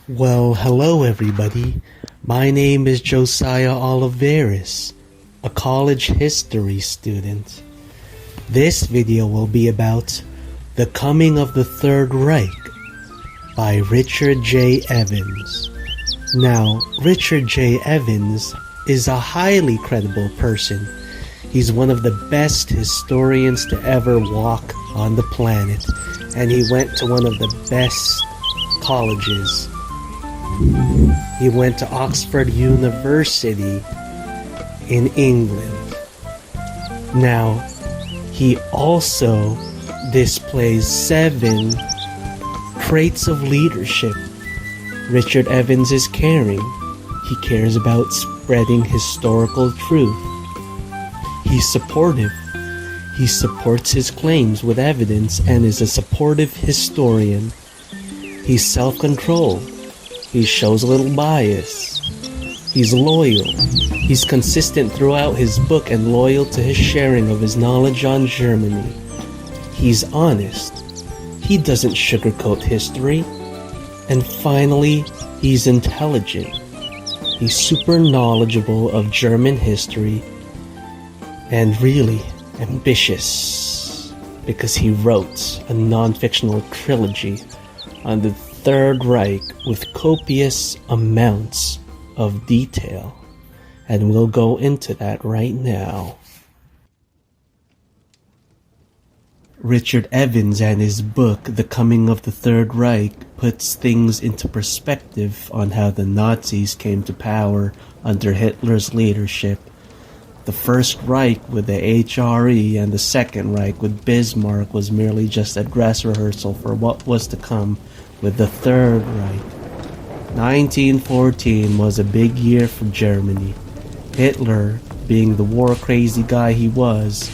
Well, hello everybody. My name is Josiah Oliveris, a college history student. This video will be about The Coming of the Third Reich by Richard J. Evans. Now, Richard J. Evans is a highly credible person. He's one of the best historians to ever walk on the planet, and he went to one of the best colleges. He went to Oxford University in England. Now, he also displays 7 traits of leadership. Richard Evans is caring. He cares about spreading historical truth. He's supportive. He supports his claims with evidence and is a supportive historian. He's self-controlled. He shows a little bias. He's loyal. He's consistent throughout his book and loyal to his sharing of his knowledge on Germany. He's honest. He doesn't sugarcoat history. And finally, he's intelligent. He's super knowledgeable of German history and really ambitious because he wrote a non-fictional trilogy on the Third Reich with copious amounts of detail, and we'll go into that right now. Richard Evans and his book, The Coming of the Third Reich, puts things into perspective on how the Nazis came to power under Hitler's leadership. The First Reich with the HRE and the Second Reich with Bismarck was merely just a dress rehearsal for what was to come with the Third Reich. 1914 was a big year for Germany. Hitler, being the war-crazy guy he was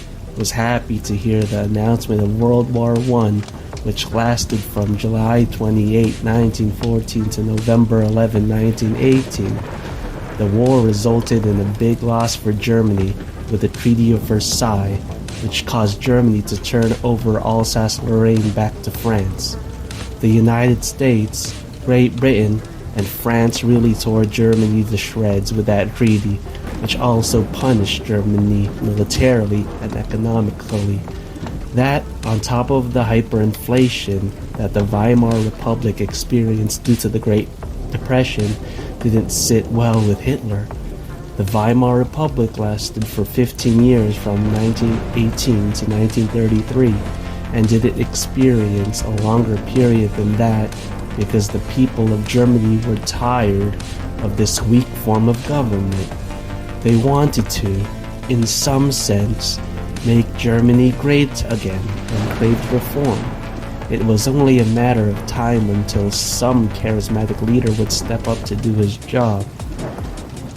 happy to hear the announcement of World War I, which lasted from July 28, 1914 to November 11, 1918. The war resulted in a big loss for Germany with the Treaty of Versailles, which caused Germany to turn over Alsace-Lorraine back to France. The United States, Great Britain, and France really tore Germany to shreds with that treaty, which also punished Germany militarily and economically. That, on top of the hyperinflation that the Weimar Republic experienced due to the Great Depression, didn't sit well with Hitler. The Weimar Republic lasted for 15 years from 1918 to 1933, and didn't experience a longer period than that because the people of Germany were tired of this weak form of government. They wanted to, in some sense, make Germany great again and craved reform. It was only a matter of time until some charismatic leader would step up to do his job.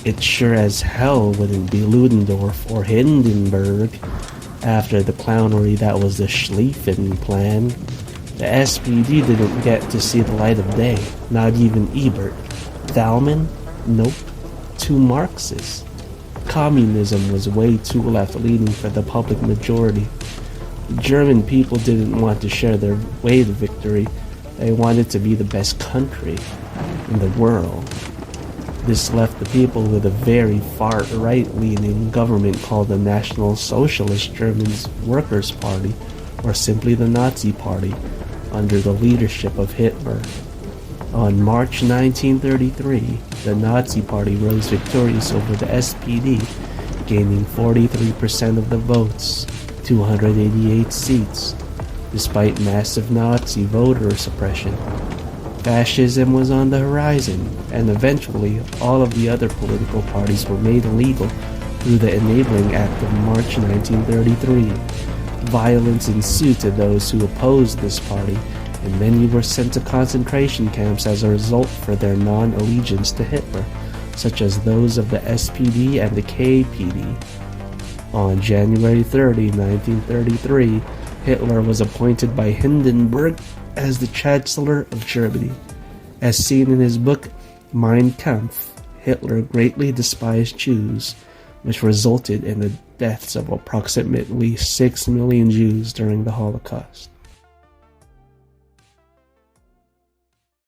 It sure as hell wouldn't be Ludendorff or Hindenburg after the clownery that was the Schlieffen Plan. The SPD didn't get to see the light of day, not even Ebert. Thalmann? Nope. Too Marxist. Communism was way too left-leaning for the public majority. The German people didn't want to share their way to victory. They wanted to be the best country in the world. This left the people with a very far right-leaning government called the National Socialist German Workers' Party, or simply the Nazi Party, under the leadership of Hitler. On March 1933, the Nazi Party rose victorious over the SPD, gaining 43% of the votes, 288 seats, despite massive Nazi voter suppression. Fascism was on the horizon, and eventually all of the other political parties were made illegal through the Enabling Act of March 1933. Violence ensued to those who opposed this party, and many were sent to concentration camps as a result for their non-allegiance to Hitler, such as those of the SPD and the KPD. On January 30, 1933, Hitler was appointed by Hindenburg as the Chancellor of Germany. As seen in his book Mein Kampf, Hitler greatly despised Jews, which resulted in the deaths of approximately 6 million Jews during the Holocaust.